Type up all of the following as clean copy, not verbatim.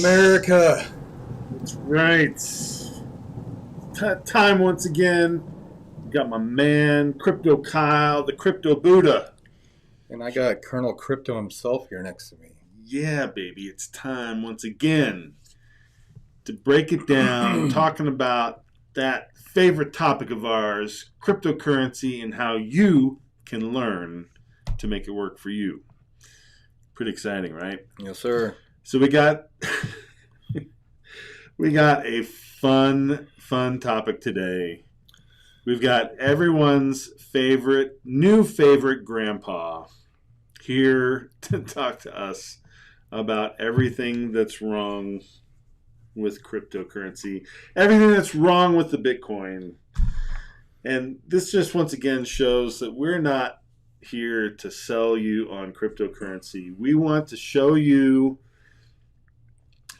America. That's right. Time once again. Got my man, Crypto Kyle, the Crypto Buddha. And I got Colonel Crypto himself here next to me. Yeah, baby. It's time once again to break it down, talking about that favorite topic of ours, cryptocurrency, and how you can learn to make it work for you. Pretty exciting, right? Yes, sir. So we got a fun topic today. We've got everyone's new favorite grandpa here to talk to us about everything that's wrong with cryptocurrency, everything that's wrong with the Bitcoin. And this just once again shows that we're not here to sell you on cryptocurrency. We want to show you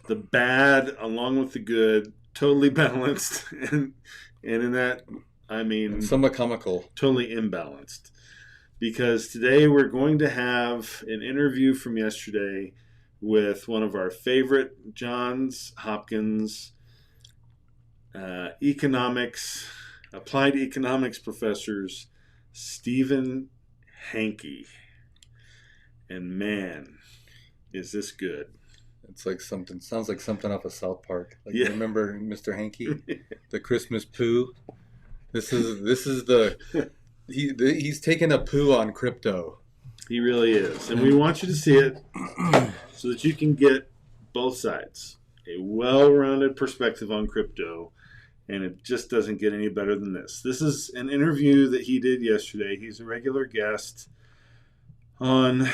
the bad along with the good, totally balanced, and in that I mean somewhat comical, totally imbalanced. Because today we're going to have an interview from yesterday with one of our favorite Johns Hopkins applied economics professors, Stephen Hanke. And man, is this good. It's like sounds like something off of South Park. Like, yeah. Remember Mr. Hanke? The Christmas poo? This is he's taking a poo on crypto. He really is. And we want you to see it so that you can get both sides. A well-rounded perspective on crypto. And it just doesn't get any better than this. This is an interview that he did yesterday. He's a regular guest on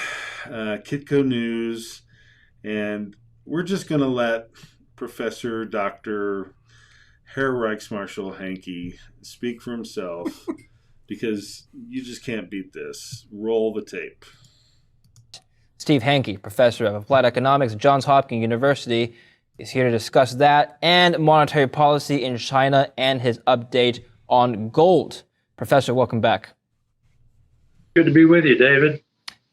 Kitco News. And we're just going to let Professor Dr. Herr Reichsmarshal Hanke speak for himself because you just can't beat this. Roll the tape. Steve Hanke, professor of applied economics at Johns Hopkins University, is here to discuss that and monetary policy in China and his update on gold. Professor, welcome back. Good to be with you, David.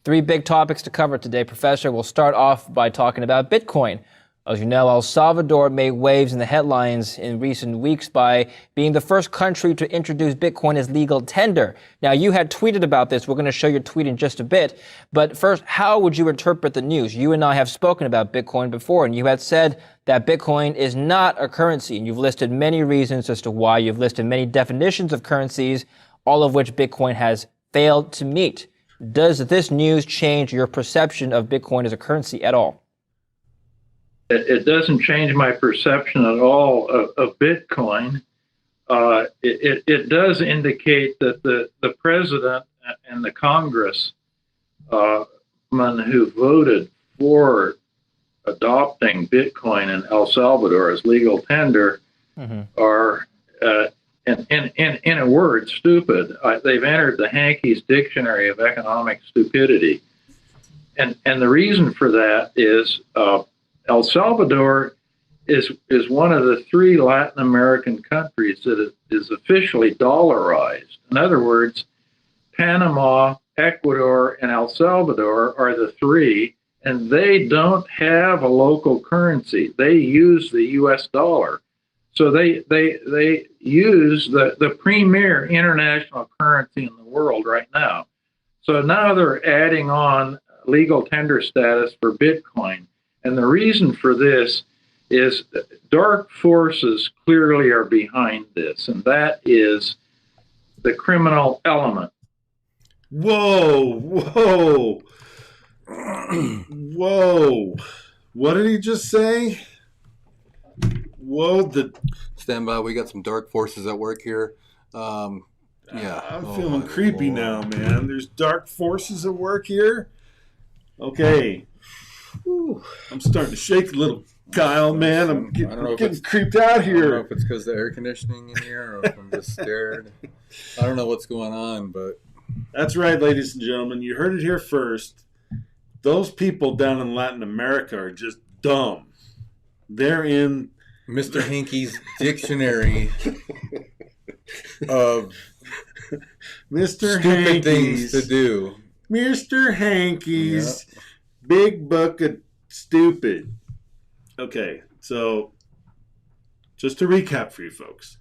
Three big topics to cover today, Professor. We'll start off by talking about Bitcoin. As you know, El Salvador made waves in the headlines in recent weeks by being the first country to introduce Bitcoin as legal tender. Now, you had tweeted about this. We're going to show your tweet in just a bit. But first, how would you interpret the news? You and I have spoken about Bitcoin before, and you had said that Bitcoin is not a currency. And you've listed many reasons as to why. You've listed many definitions of currencies, all of which Bitcoin has failed to meet. Does this news change your perception of Bitcoin as a currency at all? It doesn't change my perception at all of Bitcoin. It does indicate that the president and the congressmen who voted for adopting Bitcoin in El Salvador as legal tender are, in a word, stupid. They've entered the Hanke's Dictionary of Economic Stupidity. And the reason for that is El Salvador is one of the three Latin American countries that is officially dollarized. In other words, Panama, Ecuador, and El Salvador are the three, and they don't have a local currency. They use the U.S. dollar. So they use the premier international currency in the world right now. So now they're adding on legal tender status for Bitcoin. And the reason for this is dark forces clearly are behind this, and that is the criminal element. Whoa. What did he just say? Whoa. Stand by. We got some dark forces at work here. Yeah. I'm feeling creepy now, man. There's dark forces at work here? Okay. Whew. I'm starting to shake a little, Kyle, man. I'm getting creeped out here. I don't know if it's because the air conditioning in here or if I'm just scared. I don't know what's going on, but... That's right, ladies and gentlemen. You heard it here first. Those people down in Latin America are just dumb. They're in... Mr. Hanke's Dictionary of Mr. stupid Hanke's things to do. Mr. Hanke's Big Buck of Stupid. Okay, so just to recap for you folks,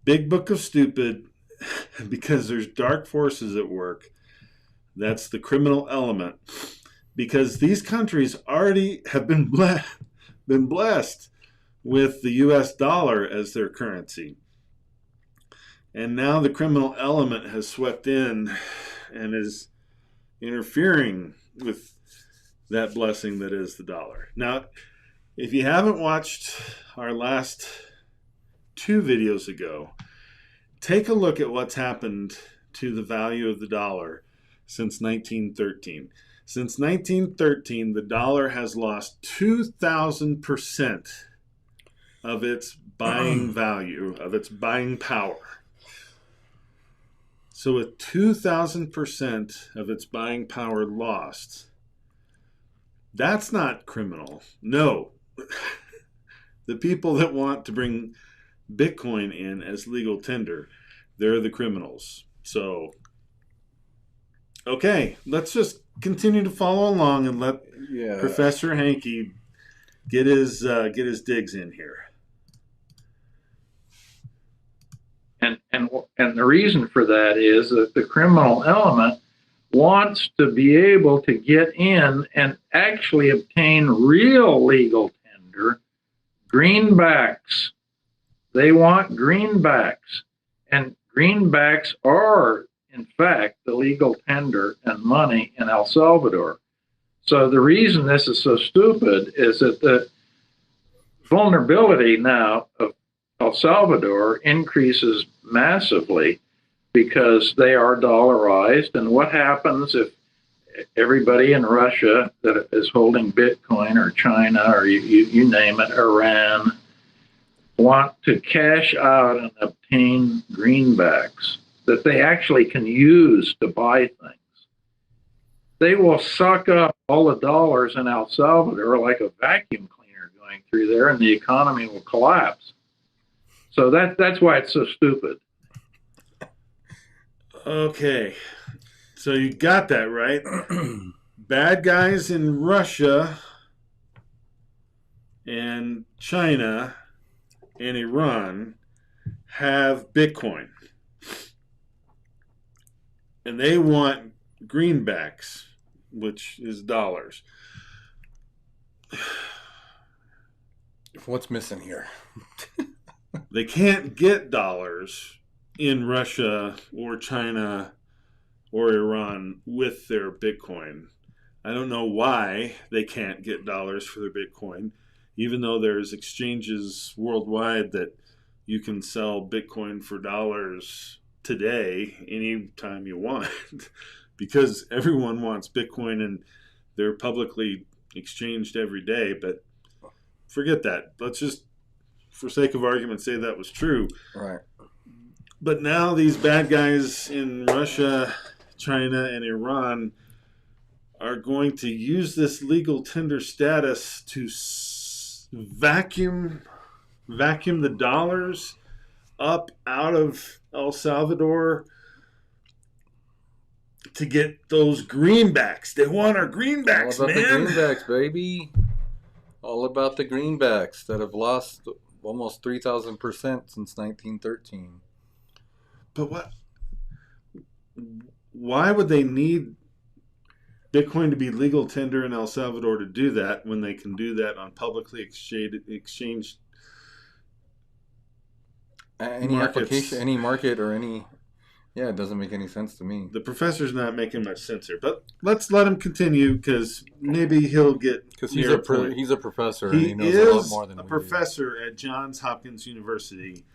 Big Book of Stupid, because there's dark forces at work. That's the criminal element. Because these countries already have been blessed with the U.S. dollar as their currency. And now the criminal element has swept in and is interfering with that blessing that is the dollar. Now, if you haven't watched our last 2 videos ago, take a look at what's happened to the value of the dollar since 1913. Since 1913, the dollar has lost 2,000% of its buying value, of its buying power. So with 2,000% of its buying power lost, that's not criminal. No. The people that want to bring Bitcoin in as legal tender, they're the criminals. So, okay, let's just continue to follow along and let Professor Hankey get his digs in here. And the reason for that is that the criminal element wants to be able to get in and actually obtain real legal tender, greenbacks. They want greenbacks. And greenbacks are, in fact, the legal tender and money in El Salvador. So the reason this is so stupid is that the vulnerability now of El Salvador increases massively because they are dollarized. And what happens if everybody in Russia that is holding Bitcoin, or China, or you name it, Iran, want to cash out and obtain greenbacks that they actually can use to buy things? They will suck up all the dollars in El Salvador like a vacuum cleaner going through there, and the economy will collapse. So that's why it's so stupid. Okay, so you got that right. Bad guys in Russia and China and Iran have Bitcoin, and they want greenbacks, which is dollars. What's missing here? They can't get dollars in Russia or China or Iran with their Bitcoin. I don't know why they can't get dollars for their Bitcoin, even though there's exchanges worldwide that you can sell Bitcoin for dollars today, anytime you want, because everyone wants Bitcoin and they're publicly exchanged every day. But forget that. Let's just, for sake of argument, say that was true. Right. But now these bad guys in Russia, China, and Iran are going to use this legal tender status to vacuum the dollars up out of El Salvador to get those greenbacks. They want our greenbacks, All about man. the greenbacks, baby. All about the greenbacks that have lost almost 3,000% since 1913. But why would they need Bitcoin to be legal tender in El Salvador to do that when they can do that on publicly exchanged any markets? Application, any market, or any... Yeah, it doesn't make any sense to me. The professor's not making much sense here, but let's let him continue, because maybe he'll get... Because he's a professor, and He he knows a lot is more than a we professor at Johns Hopkins University.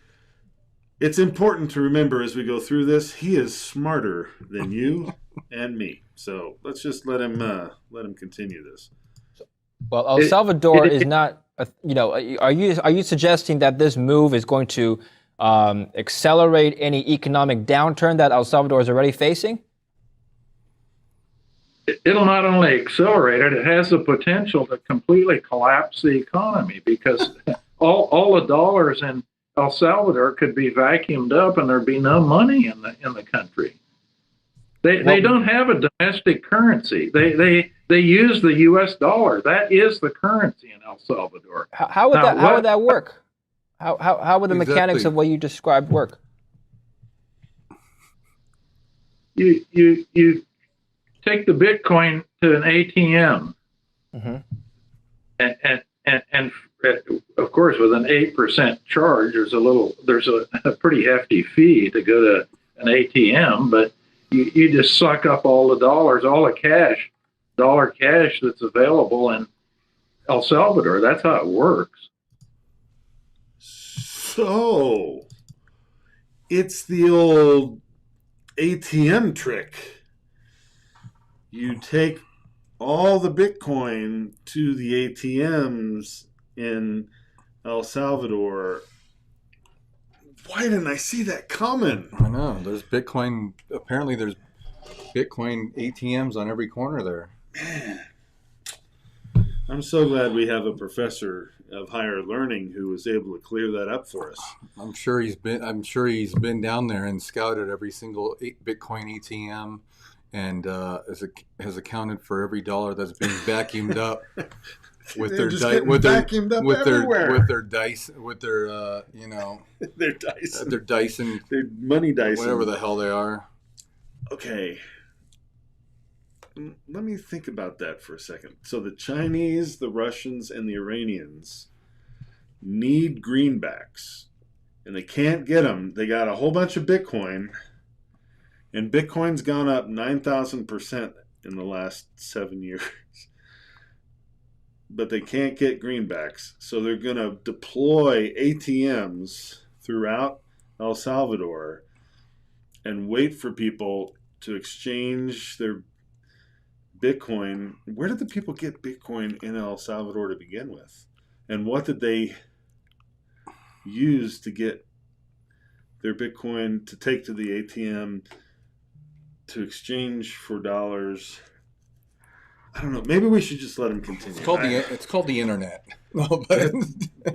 It's important to remember as we go through this, he is smarter than you and me. So let's just let him continue this. Well, El Salvador is not. Are you suggesting that this move is going to accelerate any economic downturn that El Salvador is already facing? It'll not only accelerate it, it has the potential to completely collapse the economy, because all the dollars in El Salvador could be vacuumed up and there'd be no money in the country. They don't have a domestic currency. They use the U.S. dollar. That is the currency in El Salvador. How would that work? How would the mechanics of what you described work? You take the Bitcoin to an ATM, and of course with an 8% charge, there's a pretty hefty fee to go to an ATM, but you just suck up all the dollars, all the dollar cash that's available in El Salvador. That's how it works. So it's the old ATM trick. You take all the Bitcoin to the ATMs in El Salvador. Why didn't I see that coming? I know. Apparently there's Bitcoin ATMs on every corner there. Man, I'm so glad we have a professor of higher learning who was able to clear that up for us. I'm sure he's been down there and scouted every single Bitcoin ATM, and has accounted for every dollar that's being vacuumed up with their dice, with their Dyson, their money Dyson, whatever the hell they are. Okay, let me think about that for a second. So the Chinese, the Russians, and the Iranians need greenbacks, and they can't get them. They got a whole bunch of Bitcoin, and Bitcoin's gone up 9,000% in the last 7 years. But they can't get greenbacks, so they're going to deploy ATMs throughout El Salvador and wait for people to exchange their Bitcoin. Where did the people get Bitcoin in El Salvador to begin with? And what did they use to get their Bitcoin to take to the ATM to exchange for dollars? I don't know. Maybe we should just let them continue. It's called the internet.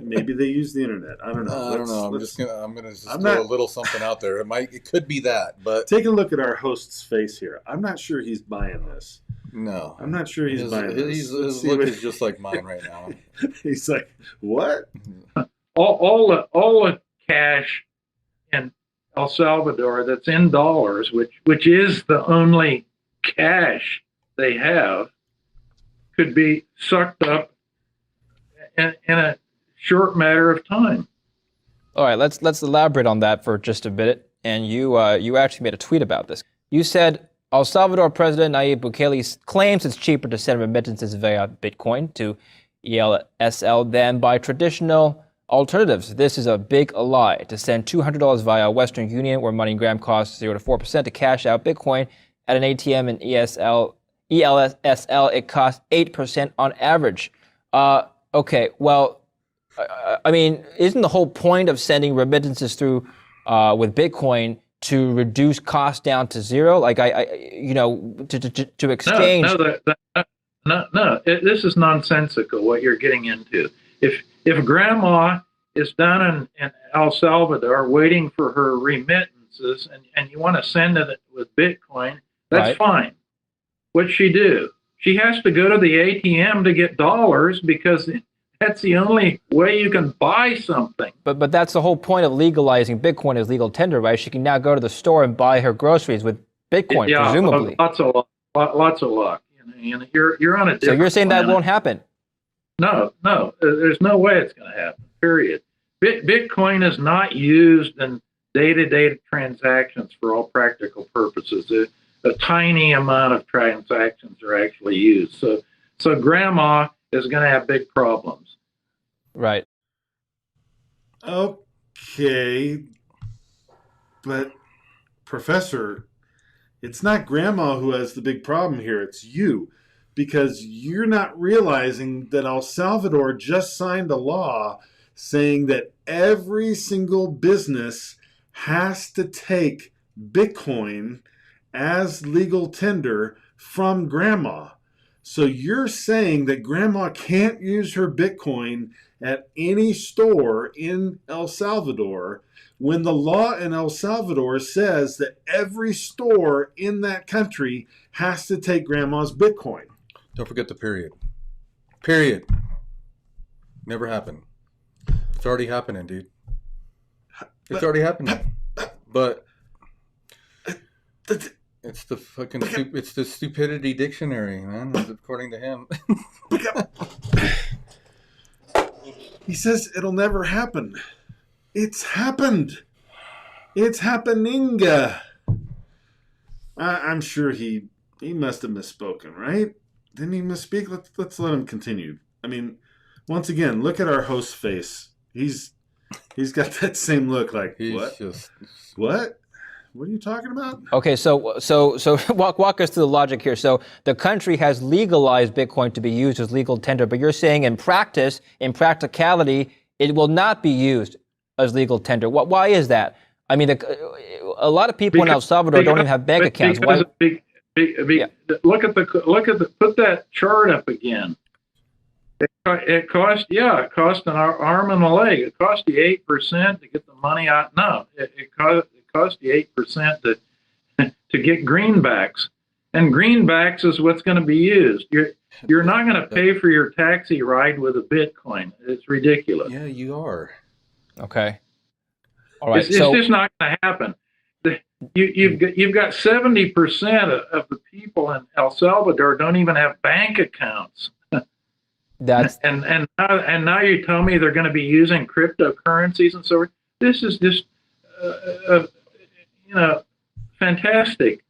Maybe they use the internet. I don't know. I don't know. I'm gonna throw a little something out there. It could be that, but take a look at our host's face here. I'm not sure he's buying this. No, I'm not sure he's buying this. His look is just like mine right now. He's like, what? All the cash in El Salvador that's in dollars, which is the only cash they have, could be sucked up in a short matter of time. All right, let's elaborate on that for just a bit. And you actually made a tweet about this. You said El Salvador President Nayib Bukele claims it's cheaper to send remittances via Bitcoin to ELSL than by traditional alternatives. This is a big lie. To send $200 via Western Union, where MoneyGram costs 0 to 4%, to cash out Bitcoin at an ATM in ELSL, it costs 8% on average. Okay, well, I mean, isn't the whole point of sending remittances through with Bitcoin to reduce costs down to zero? Like to exchange. No. This is nonsensical. What you're getting into. If Grandma is down in El Salvador waiting for her remittances, and you want to send it with Bitcoin, that's fine. What'd she do? She has to go to the ATM to get dollars because that's the only way you can buy something. But that's the whole point of legalizing Bitcoin as legal tender, right? She can now go to the store and buy her groceries with Bitcoin, presumably. Lots of luck. You're on a different So you're saying planet. that won't happen? No. There's no way it's going to happen. Period. Bitcoin is not used in day-to-day transactions for all practical purposes. A tiny amount of transactions are actually used. So Grandma is going to have big problems. Right. Okay. But, Professor, it's not Grandma who has the big problem here. It's you. Because you're not realizing that El Salvador just signed a law saying that every single business has to take Bitcoin as legal tender from Grandma. So you're saying that Grandma can't use her Bitcoin at any store in El Salvador when the law in El Salvador says that every store in that country has to take grandma's Bitcoin. Don't forget the period. Period. Never happened. It's already happening, dude. It's already happening. But it's the fucking it's the stupidity dictionary, man, according to him. He says it'll never happen. It's happened. It's happening. I'm sure he must have misspoken, right? Didn't he misspeak? Let's let him continue. I mean, once again, look at our host's face. He's got that same look like, what? What? What are you talking about? Okay, so walk us through the logic here. So the country has legalized Bitcoin to be used as legal tender, but you're saying in practice, in practicality, it will not be used as legal tender. Why is that? I mean, a lot of people in El Salvador don't even have bank accounts. Why? Look at put that chart up again. It cost an arm and a leg. It cost you 8% to get the money out. No, it cost you 8% to get greenbacks, and greenbacks is what's going to be used. You're not going to pay for your taxi ride with a Bitcoin. It's ridiculous. Yeah, you are. Okay. All right. It's just not going to happen. You've got 70% of the people in El Salvador don't even have bank accounts. That's and now you tell me they're going to be using cryptocurrencies and so forth. This is just fantastic.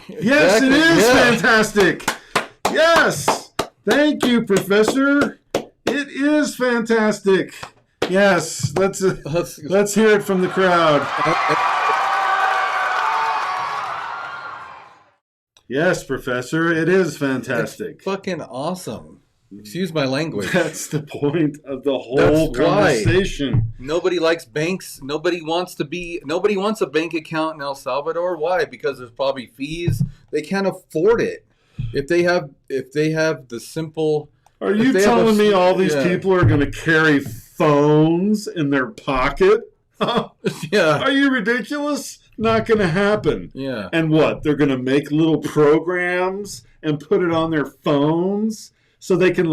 Yes, it is fantastic. Yes, thank you, Professor. It is fantastic. Yes, let's hear it from the crowd. Yes, Professor, it is fantastic. It's fucking awesome. Excuse my language. That's the point of the whole conversation. Nobody likes banks. Nobody wants a bank account in El Salvador. Why? Because there's probably fees. They can't afford it. If they have the simple. Are you telling me all these people are going to carry phones in their pocket? Yeah. Are you ridiculous? Not going to happen. Yeah. And what? They're going to make little programs and put it on their phones so they can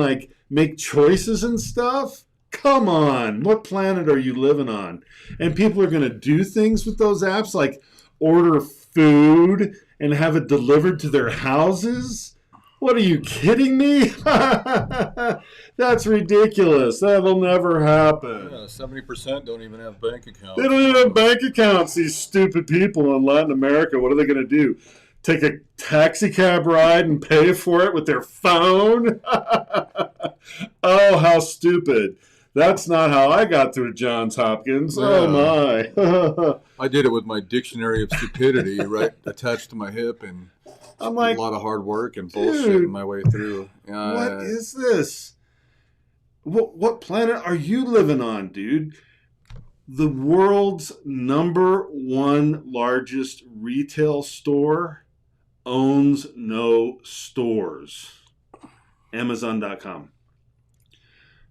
make choices and stuff? Come on. What planet are you living on? And people are going to do things with those apps like order food and have it delivered to their houses? What, are you kidding me? That's ridiculous. That'll never happen. Yeah, 70% don't even have bank accounts. They don't even have bank accounts, these stupid people in Latin America. What are they going to do? Take a taxi cab ride and pay for it with their phone? Oh, how stupid. That's not how I got through Johns Hopkins. Yeah. Oh, my. I did it with my dictionary of stupidity right attached to my hip, and I'm like, a lot of hard work and bullshit my way through. What is this? What planet are you living on, dude? The world's #1 largest retail store owns no stores. Amazon.com.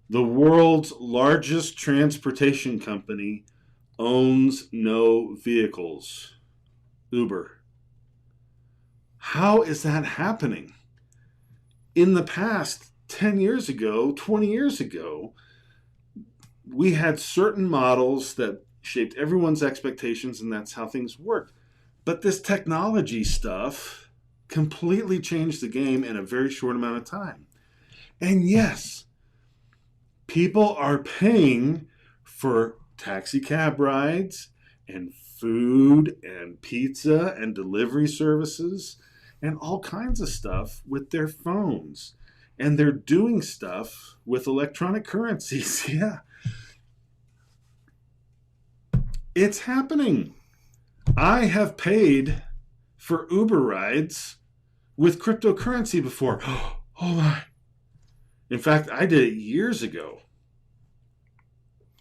The world's largest transportation company owns no vehicles. Uber. How is that happening? In the past, 10 years ago, 20 years ago, we had certain models that shaped everyone's expectations, and that's how things worked. But this technology stuff completely changed the game in a very short amount of time. And yes, people are paying for taxi cab rides and food and pizza and delivery services and all kinds of stuff with their phones. And they're doing stuff with electronic currencies. Yeah. It's happening. I have paid for Uber rides with cryptocurrency before. Oh my. In fact, I did it years ago.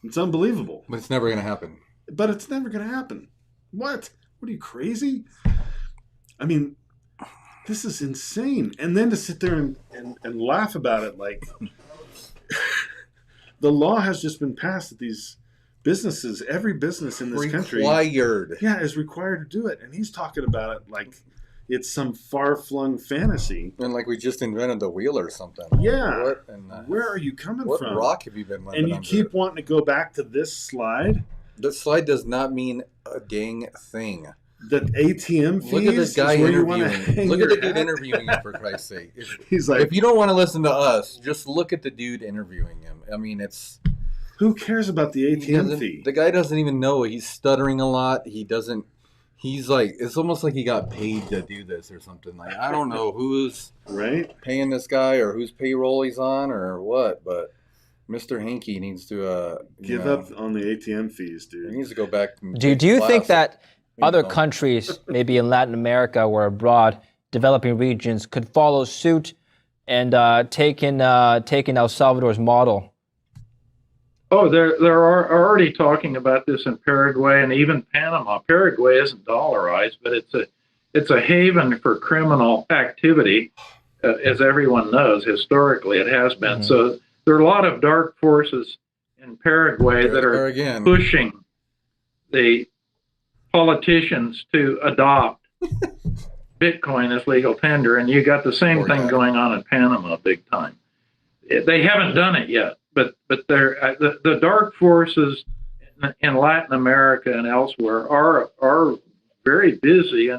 It's unbelievable. But it's never going to happen. But it's never going to happen. What? What are you, crazy? I mean, this is insane. And then to sit there and laugh about it like the law has just been passed that these businesses, every business in this country, required. Yeah, is required to do it. And he's talking about it like it's some far-flung fantasy. And like we just invented the wheel or something. Yeah. What, where are you coming what from? What rock have you been living And you under? keep wanting to go back to this slide? This slide does not mean a dang thing. The ATM fees. Look at this guy interviewing. Look at the dude hat? interviewing him, for Christ's sake. He's like, if you don't want to listen to us, just look at the dude interviewing him. I mean, it's... Who cares about the ATM fee? The guy doesn't even know. He's stuttering a lot. He doesn't... He's like... It's almost like he got paid to do this or something. Like, I don't know who's paying this guy or whose payroll he's on or what, but Mr. Hankey needs to... Give up on the ATM fees, dude. He needs to go back and Do you think that other countries, maybe in Latin America or abroad, developing regions, could follow suit and take in El Salvador's model? Oh, they're already talking about this in Paraguay and even Panama. Paraguay isn't dollarized, but it's a haven for criminal activity, as everyone knows. Historically, it has been. Mm-hmm. So there are a lot of dark forces in Paraguay that are pushing the politicians to adopt Bitcoin as legal tender, and you got the same thing going on in Panama big time. They haven't done it yet, but they're the dark forces in Latin America and elsewhere are very busy,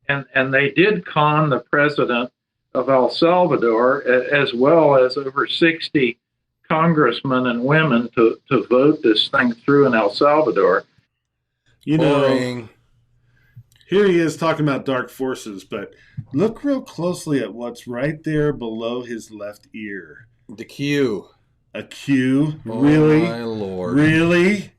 and they did con the president of El Salvador as well as over 60 congressmen and women to vote this thing through in El Salvador. You know, here he is talking about dark forces, but look real closely at what's right there below his left ear. The Q. A Q? Oh, really? My Lord. Really?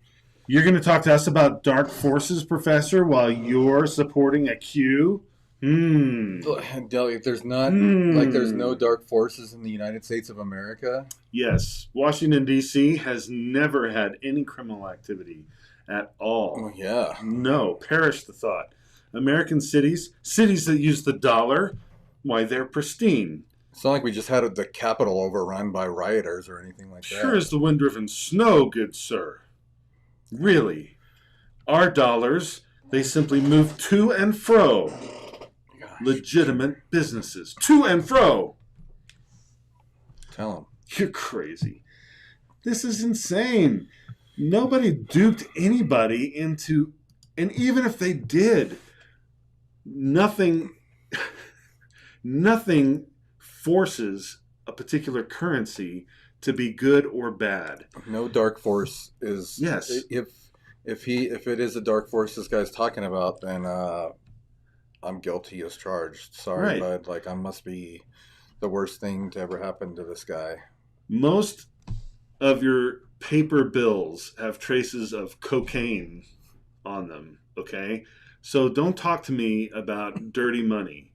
You're going to talk to us about dark forces, Professor, while you're supporting a Q? There's no dark forces in the United States of America? Yes. Washington, D.C. has never had any criminal activity at all. Oh, yeah. No, perish the thought. American cities that use the dollar, why, they're pristine. It's not like we just had the Capitol overrun by rioters or anything like that. Sure as the wind-driven snow, good sir. Really. Our dollars, they simply move to and fro. Gosh. Legitimate businesses. To and fro. Tell them. You're crazy. This is insane. Nobody duped anybody into, and even if they did, nothing forces a particular currency to be good or bad. No dark force is. Yes. If it is a dark force this guy's talking about, then I'm guilty as charged. Sorry, bud. Like, I must be the worst thing to ever happen to this guy. Most of your paper bills have traces of cocaine on them, okay? So don't talk to me about dirty money.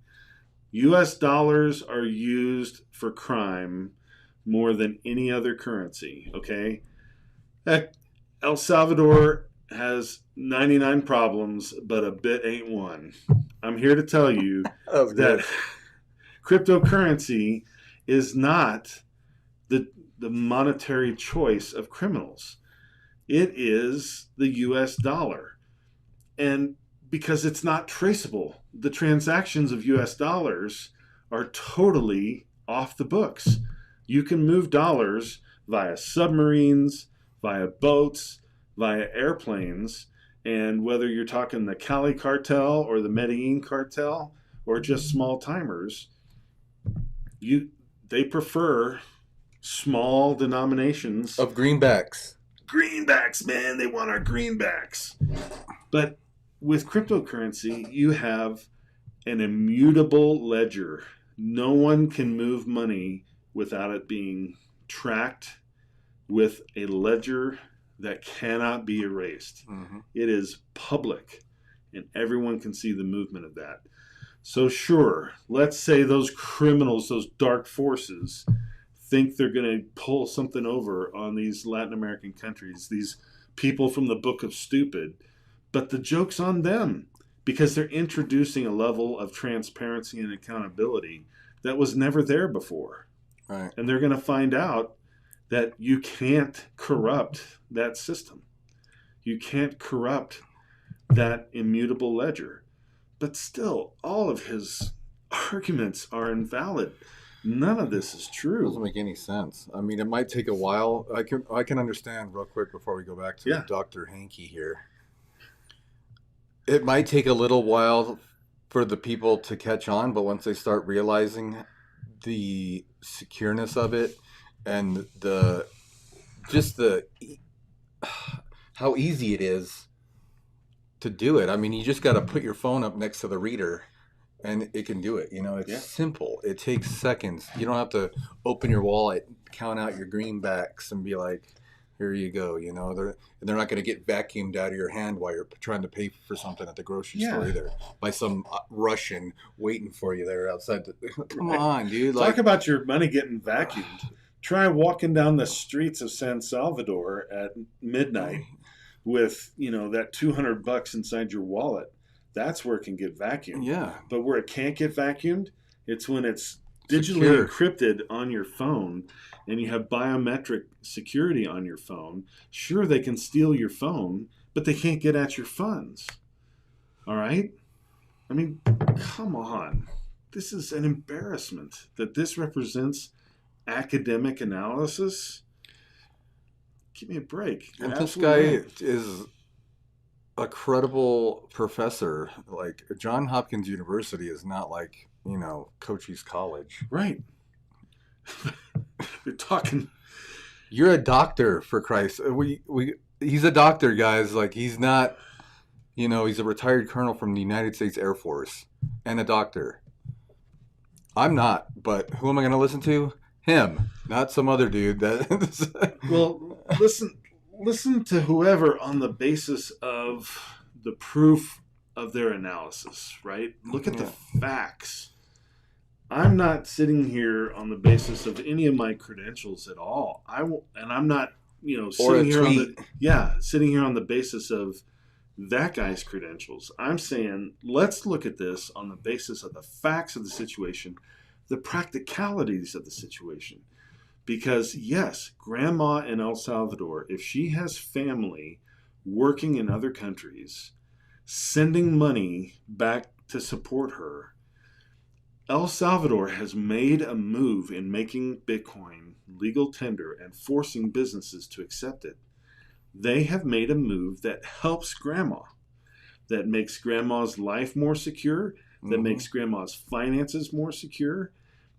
U.S. dollars are used for crime more than any other currency, okay? Heck, El Salvador has 99 problems, but a bit ain't one. I'm here to tell you that cryptocurrency is not the monetary choice of criminals. It is the U.S. dollar. And because it's not traceable, the transactions of U.S. dollars are totally off the books. You can move dollars via submarines, via boats, via airplanes, and whether you're talking the Cali cartel or the Medellin cartel or just small timers, they prefer small denominations of greenbacks. Greenbacks, man, they want our greenbacks. But with cryptocurrency, you have an immutable ledger. No one can move money without it being tracked with a ledger that cannot be erased. Mm-hmm. It is public, and everyone can see the movement of that. So sure, let's say those criminals, those dark forces, think they're going to pull something over on these Latin American countries, these people from the Book of Stupid. But the joke's on them, because they're introducing a level of transparency and accountability that was never there before. Right. And they're going to find out that you can't corrupt that system. You can't corrupt that immutable ledger. But still, all of his arguments are invalid. None of this is It true. doesn't make any sense. I mean, it might take a while. I can understand real quick before we go back to Dr. Hankey here. It might take a little while for the people to catch on, but once they start realizing the secureness of it and how easy it is to do it. I mean, you just got to put your phone up next to the reader and it can do it. You know, it's simple. It takes seconds. You don't have to open your wallet, count out your greenbacks and be like, here you go. You know, they're not going to get vacuumed out of your hand while you're trying to pay for something at the grocery store either by some Russian waiting for you there outside. Come on, dude. Talk about your money getting vacuumed. Try walking down the streets of San Salvador at midnight with, that $200 inside your wallet. That's where it can get vacuumed. Yeah. But where it can't get vacuumed, it's when it's digitally encrypted on your phone and you have biometric security on your phone. Sure, they can steal your phone, but they can't get at your funds. All right? I mean, come on. This is an embarrassment that this represents academic analysis. Give me a break. And this guy is a credible professor. Like, John Hopkins University is not like, Cochise College. Right. You're talking. You're a doctor, for Christ. He's a doctor, guys. Like, he's not, he's a retired colonel from the United States Air Force and a doctor. I'm not, but who am I going to listen to? Him, not some other dude. Well, listen to whoever on the basis of the proof of their analysis, right? Look at the facts. I'm not sitting here on the basis of any of my credentials at all. I'm not, sitting here on the basis of that guy's credentials. I'm saying, let's look at this on the basis of the facts of the situation, the practicalities of the situation. Because yes, grandma in El Salvador, if she has family working in other countries, sending money back to support her, El Salvador has made a move in making Bitcoin legal tender and forcing businesses to accept it. They have made a move that helps grandma, that makes grandma's life more secure, that makes grandma's finances more secure,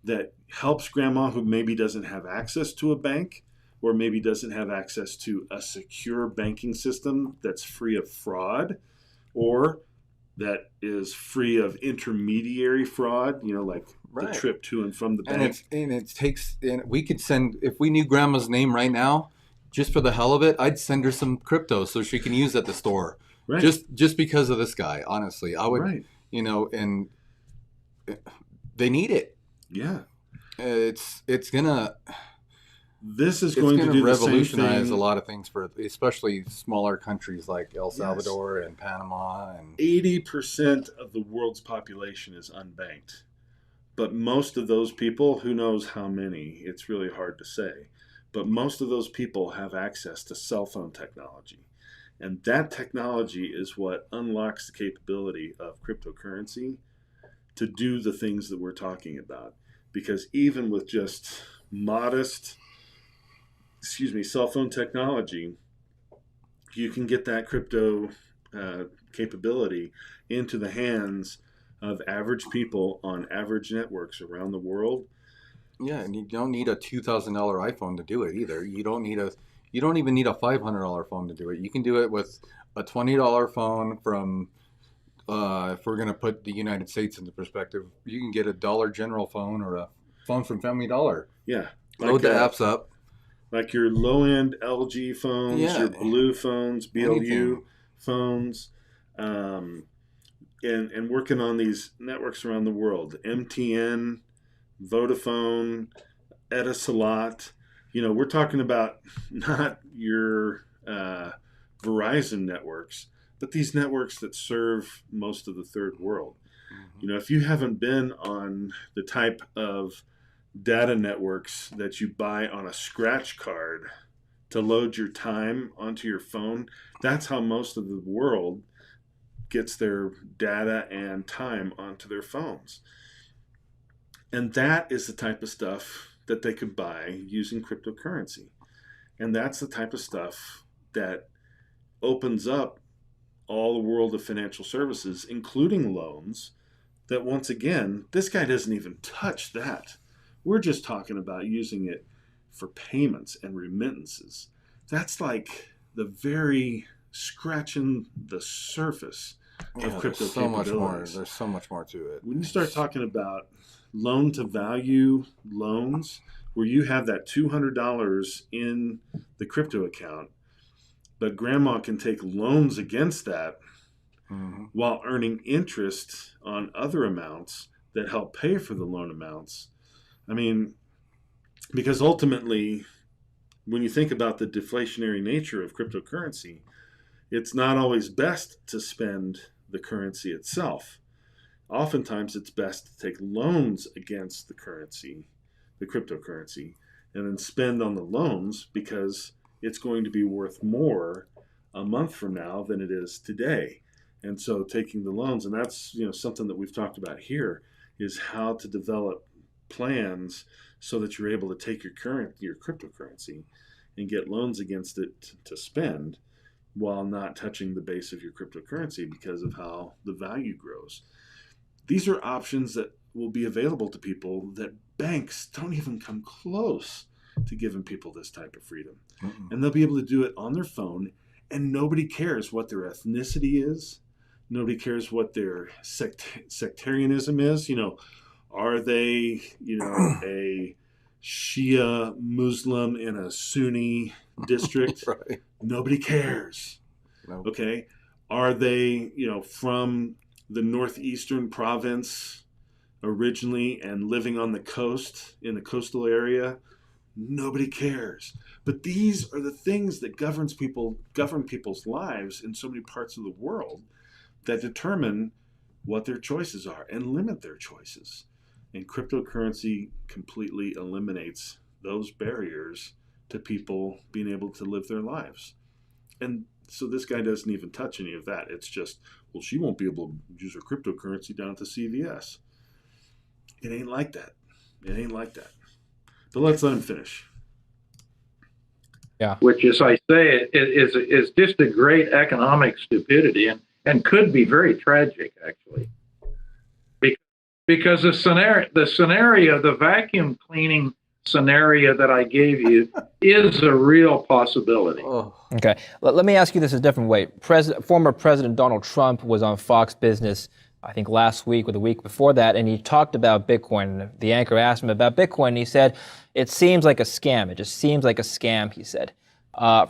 that helps grandma who maybe doesn't have access to a bank or maybe doesn't have access to a secure banking system that's free of fraud or that is free of intermediary fraud, like the trip to and from the bank. And we could send, if we knew grandma's name right now, just for the hell of it, I'd send her some crypto so she can use at the store. Right. Just because of this guy, honestly. I would, and they need it. Yeah. It's gonna do revolutionize a lot of things for especially smaller countries like El Salvador and Panama. And 80% of the world's population is unbanked. But most of those people, who knows how many, it's really hard to say. But most of those people have access to cell phone technology. And that technology is what unlocks the capability of cryptocurrency to do the things that we're talking about. Because even with just modest, cell phone technology, you can get that crypto capability into the hands of average people on average networks around the world. Yeah, and you don't need a $2,000 iPhone to do it either. You don't even need a $500 phone to do it. You can do it with a $20 phone from, if we're going to put the United States into perspective, you can get a Dollar General phone or a phone from Family Dollar. Yeah. Load the apps up. Like your low-end LG phones, your Blue phones, BLU phones, and working on these networks around the world. MTN, Vodafone, Etisalat. We're talking about not your Verizon networks, but these networks that serve most of the third world. Mm-hmm. If you haven't been on the type of data networks that you buy on a scratch card to load your time onto your phone. That's how most of the world gets their data and time onto their phones. And that is the type of stuff that they could buy using cryptocurrency. And that's the type of stuff that opens up all the world of financial services, including loans, that once again, this guy doesn't even touch that. We're just talking about using it for payments and remittances. That's like the very scratching the surface of crypto capabilities. There's so much more to it. When you start talking about loan to value loans, where you have that $200 in the crypto account, but grandma can take loans against that while earning interest on other amounts that help pay for the loan amounts. I mean, because ultimately, when you think about the deflationary nature of cryptocurrency, it's not always best to spend the currency itself. Oftentimes, it's best to take loans against the currency, the cryptocurrency, and then spend on the loans because it's going to be worth more a month from now than it is today. And so taking the loans, and that's something that we've talked about here, is how to develop plans so that you're able to take your cryptocurrency and get loans against it to spend while not touching the base of your cryptocurrency because of how the value grows. These are options that will be available to people that banks don't even come close to giving people this type of freedom. And they'll be able to do it on their phone, and nobody cares what their ethnicity is. Nobody cares what their sectarianism is. Are they, a Shia Muslim in a Sunni district? Right. Nobody cares. Nope. Okay. Are they, from the northeastern province originally and living on the coast, in the coastal area? Nobody cares. But these are the things that govern people's lives in so many parts of the world that determine what their choices are and limit their choices. And cryptocurrency completely eliminates those barriers to people being able to live their lives. And so this guy doesn't even touch any of that. It's just, well, she won't be able to use her cryptocurrency down at the CVS. It ain't like that. It ain't like that. But let's let him finish. Yeah. Which, as I say, is just a great economic stupidity and could be very tragic, actually. Because the scenario, the vacuum cleaning scenario that I gave you is a real possibility. Oh. Okay. Let me ask you this a different way. Former President Donald Trump was on Fox Business, I think last week or the week before that, and he talked about Bitcoin. The anchor asked him about Bitcoin, and he said, it seems like a scam. It just seems like a scam, he said.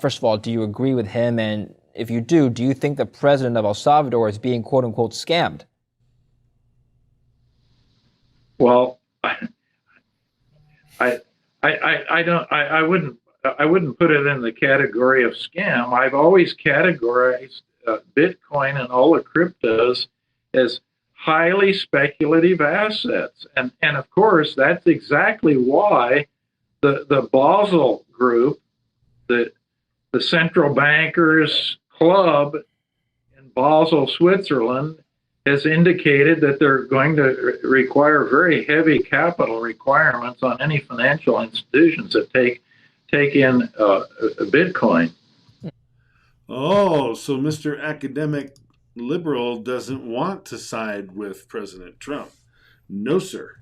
First of all, do you agree with him? And if you do you think the president of El Salvador is being quote unquote scammed? Well, I wouldn't put it in the category of scam. I've always categorized Bitcoin and all the cryptos as highly speculative assets, and of course that's exactly why the Basel Group, the central bankers club in Basel, Switzerland, has indicated that they're going to require very heavy capital requirements on any financial institutions that take in Bitcoin. Oh, so Mr. Academic Liberal doesn't want to side with President Trump. No, sir.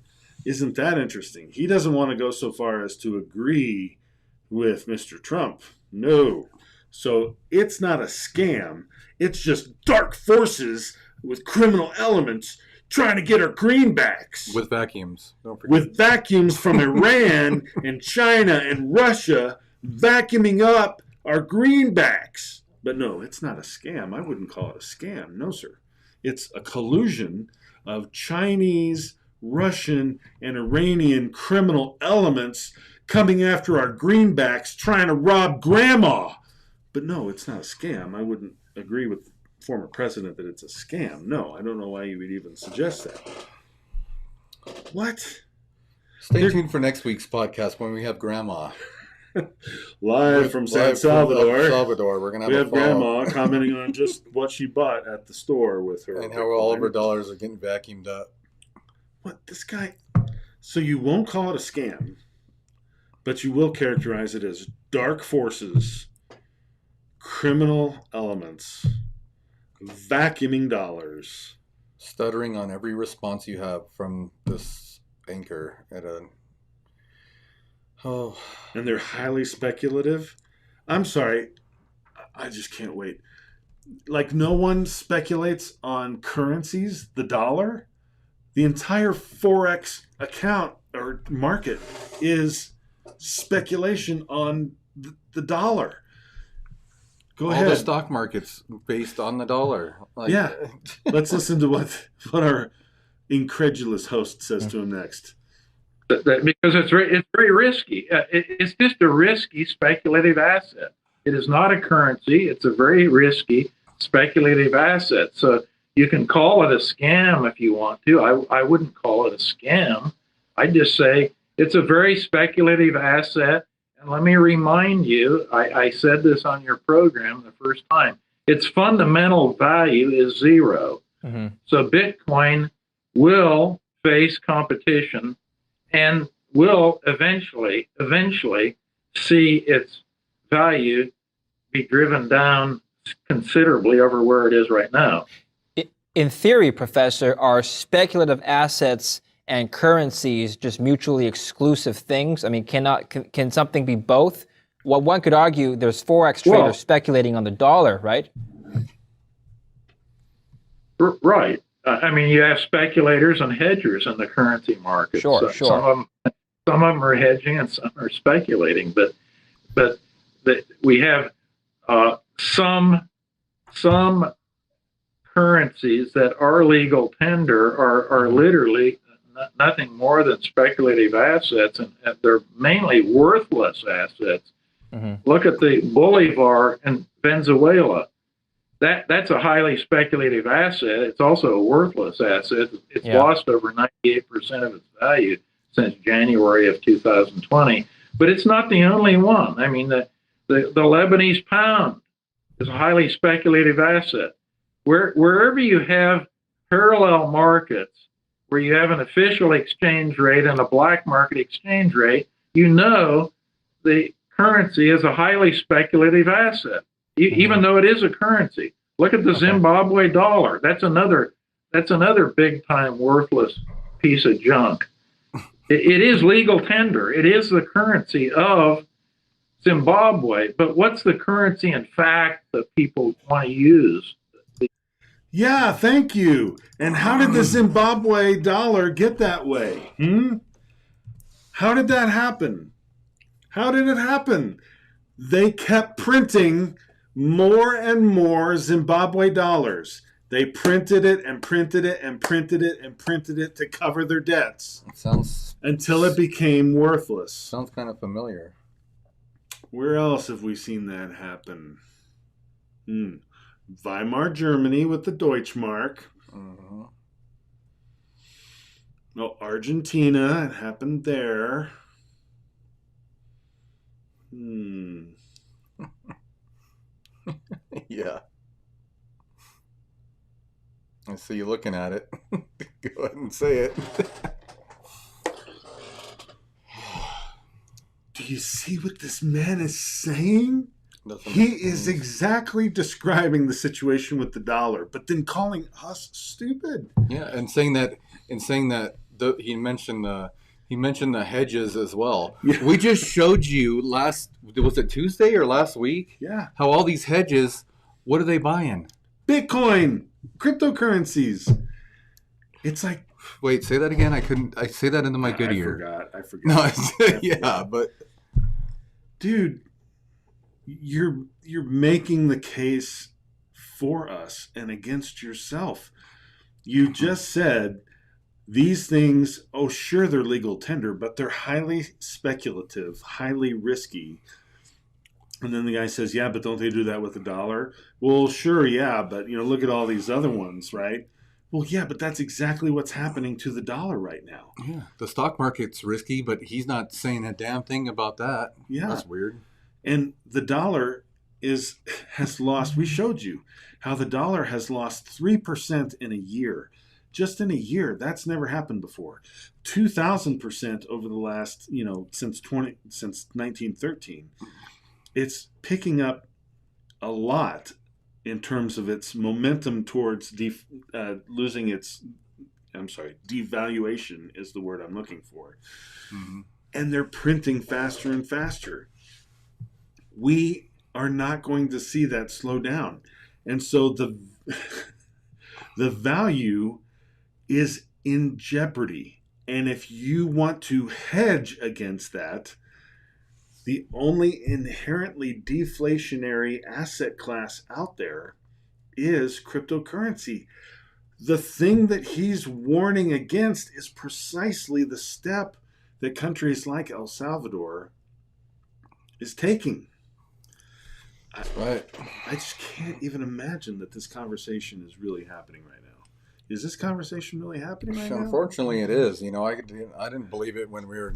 Isn't that interesting? He doesn't want to go so far as to agree with Mr. Trump. No. So it's not a scam. It's just dark forces with criminal elements trying to get our greenbacks. With vacuums. Don't forget. With vacuums from Iran and China and Russia vacuuming up our greenbacks. But no, it's not a scam. I wouldn't call it a scam. No, sir. It's a collusion of Chinese, Russian, and Iranian criminal elements coming after our greenbacks trying to rob grandma. But no, it's not a scam. I wouldn't agree with the former president that it's a scam. No, I don't know why you would even suggest that. What? Stay tuned for next week's podcast when we have grandma. Live from San Salvador. We're gonna have we a have Grandma commenting on just what she bought at the store with her. And how all of her dollars are getting vacuumed up. What, this guy? So you won't call it a scam, but you will characterize it as dark forces, criminal elements, vacuuming dollars. Stuttering on every response you have from this anchor at a... Oh. And they're highly speculative. I'm sorry. I just can't wait. Like, no one speculates on currencies, the dollar. The entire Forex account or market is speculation on the dollar. Go ahead. All the stock market's based on the dollar. Like, yeah. Let's listen to what our incredulous host says to him next. Because it's very risky. It's just a risky speculative asset. It is not a currency. It's a very risky speculative asset. So you can call it a scam if you want to. I wouldn't call it a scam. I'd just say it's a very speculative asset. And let me remind you, I said this on your program the first time, its fundamental value is zero. Mm-hmm. So Bitcoin will face competition and will eventually see its value be driven down considerably over where it is right now. In theory, Professor, are speculative assets and currencies just mutually exclusive things? I mean, can something be both? Well, one could argue there's Forex traders speculating on the dollar, right? Right. I mean, you have speculators and hedgers in the currency market. Sure. Some of them are hedging and some are speculating. But we have some currencies that are legal tender are literally nothing more than speculative assets, and they're mainly worthless assets. Mm-hmm. Look at the Bolivar in Venezuela. That's a highly speculative asset. It's also a worthless asset. It's lost over 98% of its value since January of 2020. But it's not the only one. I mean, the Lebanese pound is a highly speculative asset. Wherever you have parallel markets, where you have an official exchange rate and a black market exchange rate, you know the currency is a highly speculative asset, even though it is a currency. Look at the Zimbabwe dollar. That's another big time worthless piece of junk. It is legal tender. It is the currency of Zimbabwe. But what's the currency in fact that people want to use? Yeah, thank you. And how did the Zimbabwe dollar get that way? How did that happen? How did it happen? They kept printing more and more Zimbabwe dollars. They printed it and printed it and printed it and printed it to cover their debts. Until it became worthless. Sounds kind of familiar. Where else have we seen that happen? Weimar, Germany with the Deutschmark. Uh-huh. Oh, Argentina, it happened there. Yeah. I see you looking at it. Go ahead and say it. Do you see what this man is saying? He is exactly describing the situation with the dollar, but then calling us stupid. Yeah, and saying that he mentioned the hedges as well. Yeah. We just showed you was it Tuesday or last week? Yeah. How all these hedges, what are they buying? Bitcoin, cryptocurrencies. It's like, wait, say that again. I say that into my good ear. I forgot. No, yeah, but dude, you're making the case for us and against yourself. You just said these things, oh sure, they're legal tender, but they're highly speculative, highly risky. And then the guy says, yeah, but don't they do that with the dollar? Well, sure, yeah, but look at all these other ones, right? Well, yeah, but that's exactly what's happening to the dollar right now. Yeah, the stock market's risky, but he's not saying a damn thing about that. Yeah. That's weird. And the dollar has lost, we showed you how the dollar has lost 3% in a year. Just in a year. That's never happened before. 2,000% over the last, since 1913. It's picking up a lot in terms of its momentum towards losing its, devaluation is the word I'm looking for. Mm-hmm. And they're printing faster and faster. We are not going to see that slow down. And so the value is in jeopardy. And if you want to hedge against that, the only inherently deflationary asset class out there is cryptocurrency. The thing that he's warning against is precisely the step that countries like El Salvador is taking. Right. I just can't even imagine that this conversation is really happening right now. Is this conversation really happening right now? Unfortunately, it is. I didn't believe it when we were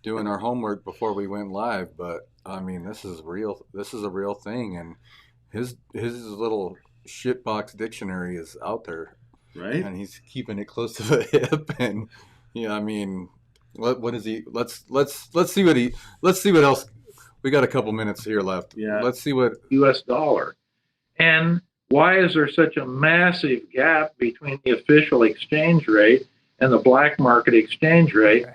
doing our homework before we went live, but I mean, this is real. This is a real thing, and his little shitbox dictionary is out there, right? And he's keeping it close to the hip. And I mean, what is he? Let's see what else. We got a couple minutes here left. Yeah. Let's see what U.S. dollar. And why is there such a massive gap between the official exchange rate and the black market exchange rate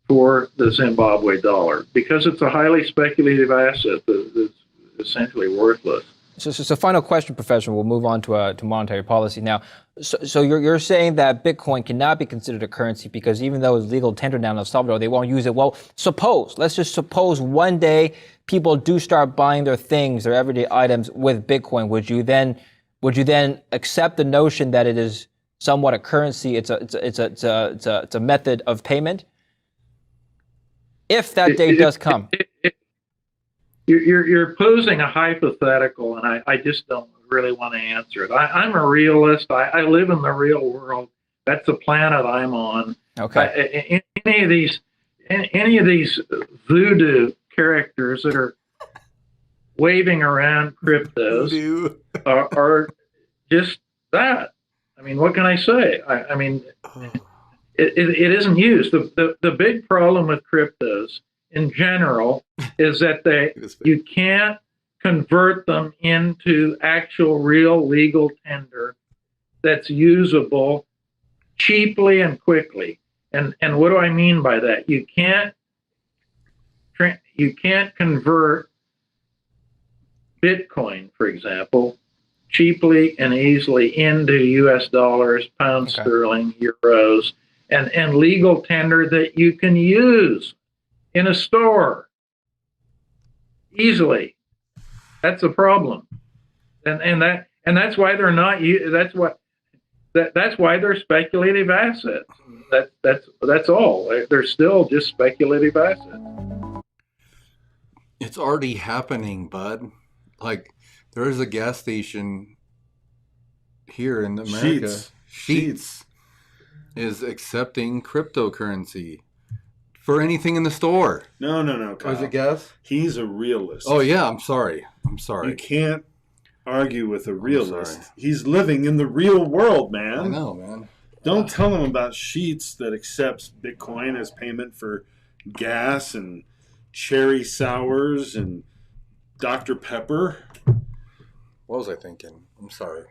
for the Zimbabwe dollar? Because it's a highly speculative asset that's essentially worthless. So final question, Professor. We'll move on to monetary policy now. So you're saying that Bitcoin cannot be considered a currency because even though it's legal tender down in El Salvador, they won't use it. Well, let's just suppose one day people do start buying their things, their everyday items with Bitcoin. Would you then accept the notion that it is somewhat a currency? It's a method of payment. If that day does come. You're posing a hypothetical, and I just don't really want to answer it. I'm a realist. I live in the real world. That's the planet I'm on. Okay. Any of these voodoo characters that are waving around cryptos are just that. I mean, what can I say? I mean, it isn't used. The big problem with cryptos in general is that you can't convert them into actual real legal tender that's usable cheaply and quickly. And what do I mean by that? You can't convert Bitcoin, for example, cheaply and easily into US dollars, pounds sterling, euros, and legal tender that you can use in a store easily. That's the problem, and that's why they're not. That's why they're speculative assets. That's all. They're still just speculative assets. It's already happening, bud. Like there is a gas station here in America. Sheetz is accepting cryptocurrency. For anything in the store. No, Kyle. Was it gas? He's a realist. Oh, yeah. I'm sorry. You can't argue with a realist. He's living in the real world, man. I know, man. Don't tell him about Sheetz that accepts Bitcoin as payment for gas and cherry sours and Dr. Pepper. What was I thinking? I'm sorry.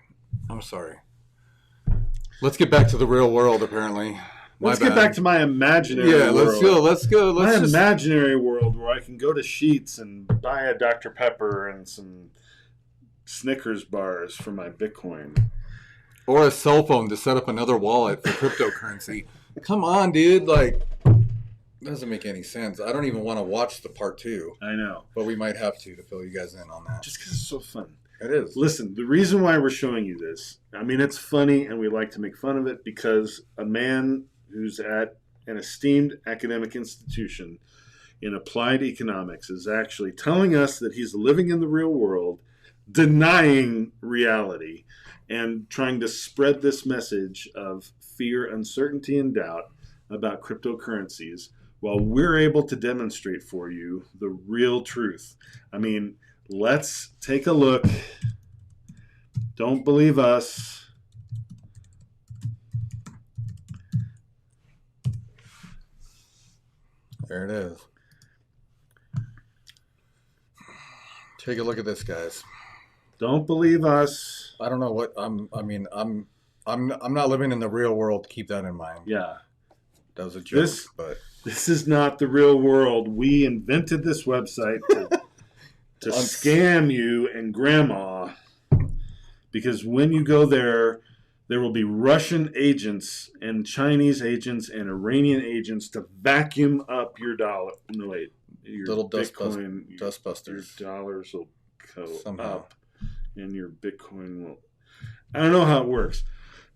Let's get back to the real world, apparently. Let's get back to my imaginary world. Let's go. Imaginary world where I can go to Sheetz and buy a Dr. Pepper and some Snickers bars for my Bitcoin. Or a cell phone to set up another wallet for cryptocurrency. Come on, dude. Like, it doesn't make any sense. I don't even want to watch the part 2. I know. But we might have to fill you guys in on that. Just because it's so fun. It is. Listen, the reason why we're showing you this, I mean, it's funny and we like to make fun of it because a man who's at an esteemed academic institution in applied economics is actually telling us that he's living in the real world, denying reality. and trying to spread this message of fear, uncertainty, and doubt about cryptocurrencies while we're able to demonstrate for you the real truth. I mean, let's take a look. Don't believe us. There it is. Take a look at this, guys. Don't believe us. I don't know what I'm not living in the real world. Keep that in mind. Yeah. That was a joke, but this is not the real world. We invented this website to scam you and grandma, because when you go there will be Russian agents and Chinese agents and Iranian agents to vacuum up your dollar. No, wait. Your little Bitcoin, dust busters. Your dollars will go Somehow. up and your Bitcoin will. I don't know how it works.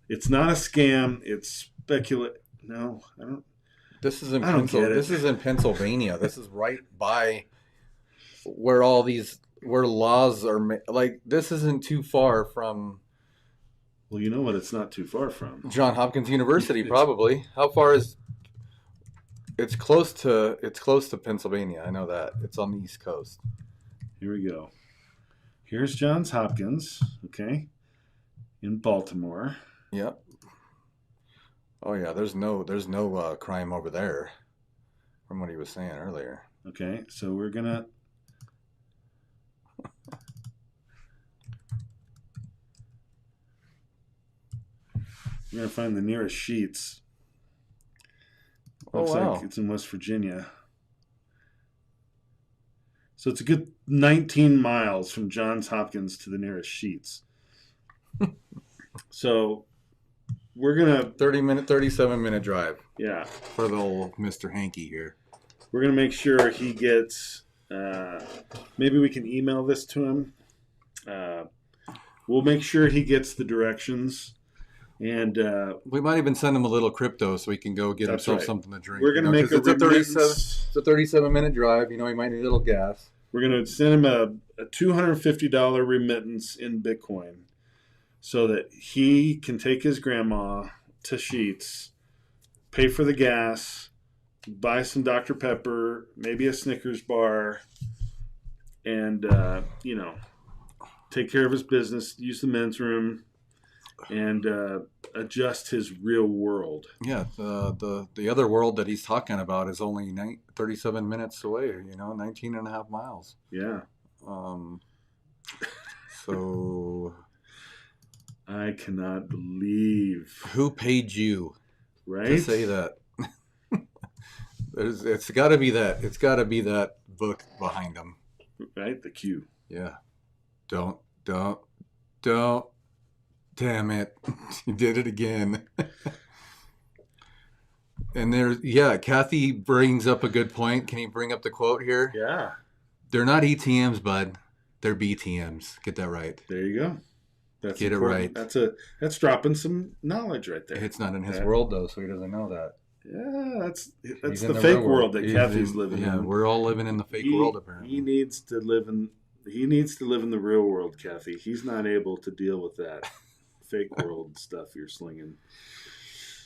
It's not a scam. It's speculate. No, I don't. This is in I don't get it. This is in Pennsylvania. This is right by where laws are like. This isn't too far from. Well, you know what? It's not too far from Johns Hopkins University, probably. How far is? It's close to Pennsylvania. I know that. It's on the East Coast. Here we go. Here's Johns Hopkins, okay, in Baltimore. Yep. Oh yeah, there's no crime over there, from what he was saying earlier. Okay, so we're gonna. We're gonna find the nearest sheets. Looks like it's in West Virginia. So it's a good 19 miles from Johns Hopkins to the nearest sheets. So we're going to... 37-minute drive. Yeah. For the old Mr. Hanky here. We're going to make sure he gets... maybe we can email this to him. We'll make sure he gets the directions. And we might even send him a little crypto so he can go get himself something to drink. We're going to make a remittance. It's a 37-minute drive. You know, he might need a little gas. We're going to send him a $250 remittance in Bitcoin so that he can take his grandma to Sheetz, pay for the gas, buy some Dr. Pepper, maybe a Snickers bar, and, take care of his business, use the men's room, and adjust his real world. Yeah, the other world that he's talking about is only 37 minutes away, 19 and a half miles. Yeah. So... I cannot believe. Who paid you to say that? It's got to be that. It's got to be that book behind him. Right? The Q. Yeah. Don't. Damn it. You did it again. And Kathy brings up a good point. Can you bring up the quote here? Yeah. They're not ETMs, bud. They're BTMs. Get that right. There you go. That's Get important. it right. That's dropping some knowledge right there. It's not in his world, though, so he doesn't know that. Yeah, that's the fake world that Kathy's living in. Yeah, we're all living in the fake world, apparently. He needs to live in the real world, Kathy. He's not able to deal with that fake world stuff you're slinging.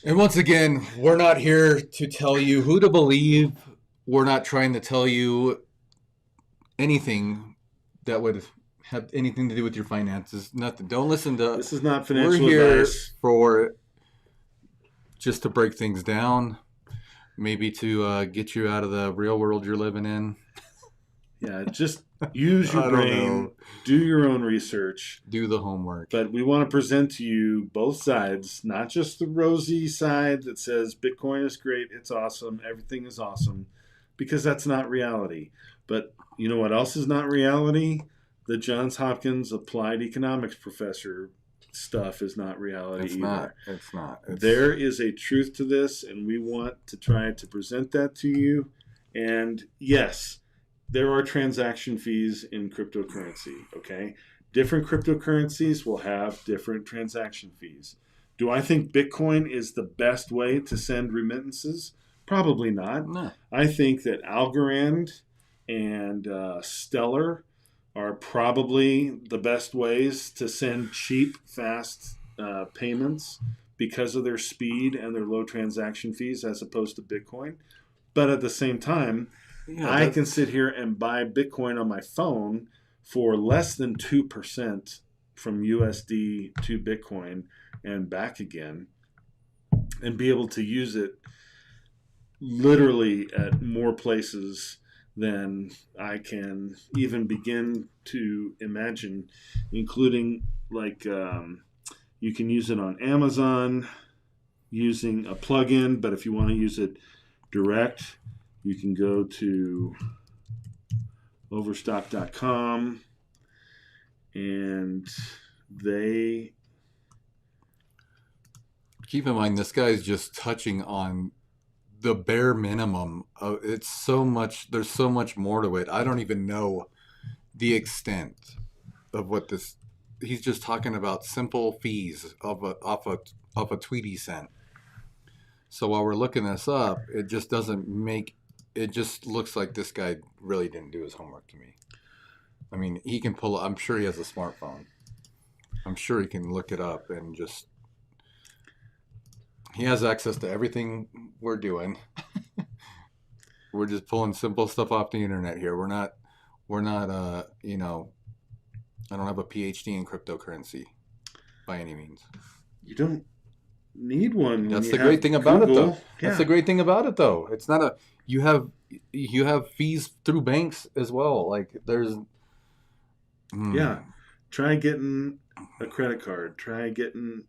And once again, we're not here to tell you who to believe. We're not trying to tell you anything that would have anything to do with your finances. Nothing. Don't listen to. This is not financial advice. We're here for just to break things down, maybe to get you out of the real world you're living in. Yeah, just use your brain, do your own research, do the homework. But we want to present to you both sides, not just the rosy side that says Bitcoin is great, it's awesome, everything is awesome, because that's not reality. But you know what else is not reality? The Johns Hopkins applied economics professor stuff is not reality either. It's not. There is a truth to this, and we want to try to present that to you. And yes, there are transaction fees in cryptocurrency, okay? Different cryptocurrencies will have different transaction fees. Do I think Bitcoin is the best way to send remittances? Probably not. No. I think that Algorand and Stellar are probably the best ways to send cheap, fast payments because of their speed and their low transaction fees as opposed to Bitcoin. But at the same time, I can sit here and buy Bitcoin on my phone for less than 2% from USD to Bitcoin and back again, and be able to use it literally at more places than I can even begin to imagine, including like you can use it on Amazon using a plugin, but if you want to use it direct, you can go to overstock.com and they... Keep in mind, this guy's just touching on the bare minimum. It's so much. There's so much more to it. I don't even know the extent of what this. He's just talking about simple fees off a tweet he sent. So while we're looking this up, it just doesn't make. It just looks like this guy really didn't do his homework to me. I mean, he can pull. I'm sure he has a smartphone. I'm sure he can look it up and just. He has access to everything we're doing. We're just pulling simple stuff off the internet here. We're not, you know, I don't have a PhD in cryptocurrency by any means. You don't need one. That's the great thing about it, though. That's the great thing about it, though. It's not a, you have fees through banks as well. Like there's. Yeah. Try getting a credit card. Try getting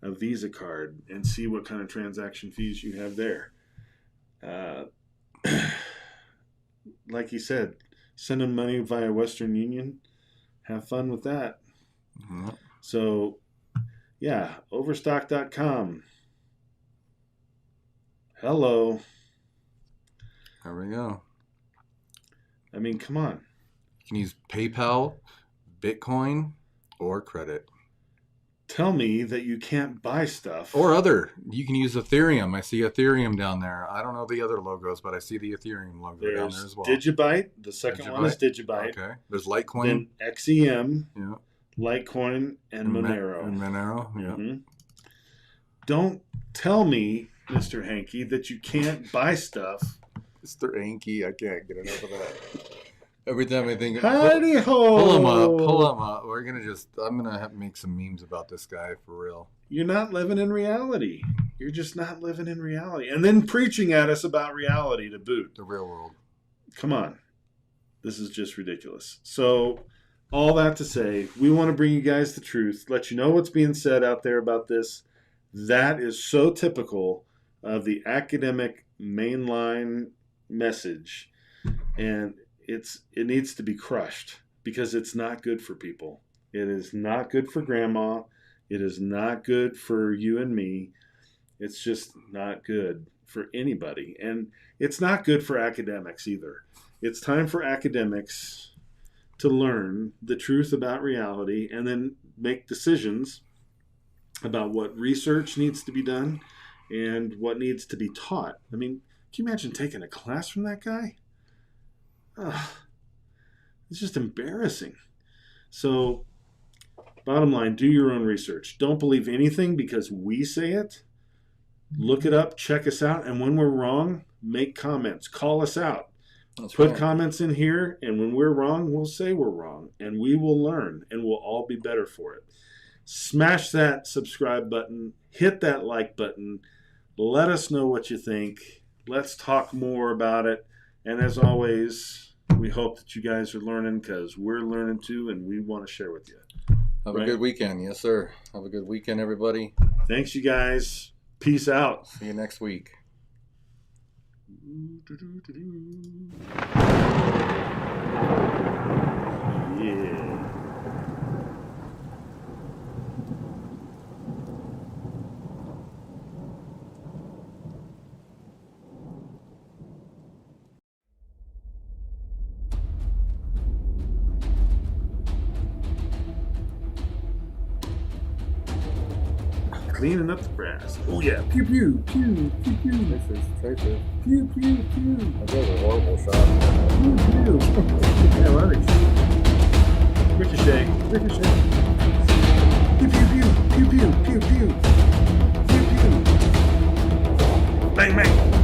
a Visa card and see what kind of transaction fees you have there. Like he said, sending money via Western Union, have fun with that. Mm-hmm. So, yeah, overstock.com. Hello. There we go. I mean, come on. You can use PayPal, Bitcoin, or credit. Tell me that you can't buy stuff. Or other. You can use Ethereum. I see Ethereum down there. I don't know the other logos, but I see the Ethereum logo down there as well. Digibyte. The second one is Digibyte. Okay. There's Litecoin. Then XEM. Yeah. Litecoin and Monero. Monero, yeah. Mm-hmm. Don't tell me, Mr. Hankey, that you can't buy stuff. Mr. Hankey, I can't get enough of that. Every time I think, howdy ho, pull him up. I'm gonna have to make some memes about this guy for real. You're not living in reality. You're just not living in reality, and then preaching at us about reality to boot. The real world. Come on, this is just ridiculous. So, all that to say, we want to bring you guys the truth, let you know what's being said out there about this. That is so typical of the academic mainline message, and it needs to be crushed because it's not good for people. It is not good for grandma. It is not good for you and me. It's just not good for anybody. And it's not good for academics either. It's time for academics to learn the truth about reality and then make decisions about what research needs to be done and what needs to be taught. I mean, can you imagine taking a class from that guy? It's just embarrassing. So, bottom line, do your own research. Don't believe anything because we say it. Look it up, check us out, and when we're wrong, make comments. Call us out. Put comments in here, and when we're wrong, we'll say we're wrong, and we will learn, and we'll all be better for it. Smash that subscribe button. Hit that like button. Let us know what you think. Let's talk more about it. And as always, we hope that you guys are learning because we're learning too, and we want to share with you. Have a good weekend. Yes, sir. Have a good weekend, everybody. Thanks, you guys. Peace out. See you next week. Yeah. Cleaning up the grass. Oh yeah. Pew pew pew pew pew. Pew pew pew. That was a horrible shot. Pew pew. Yeah, well, Ricochet. Ricochet. Pew pew pew pew pew pew pew pew pew. Bang bang.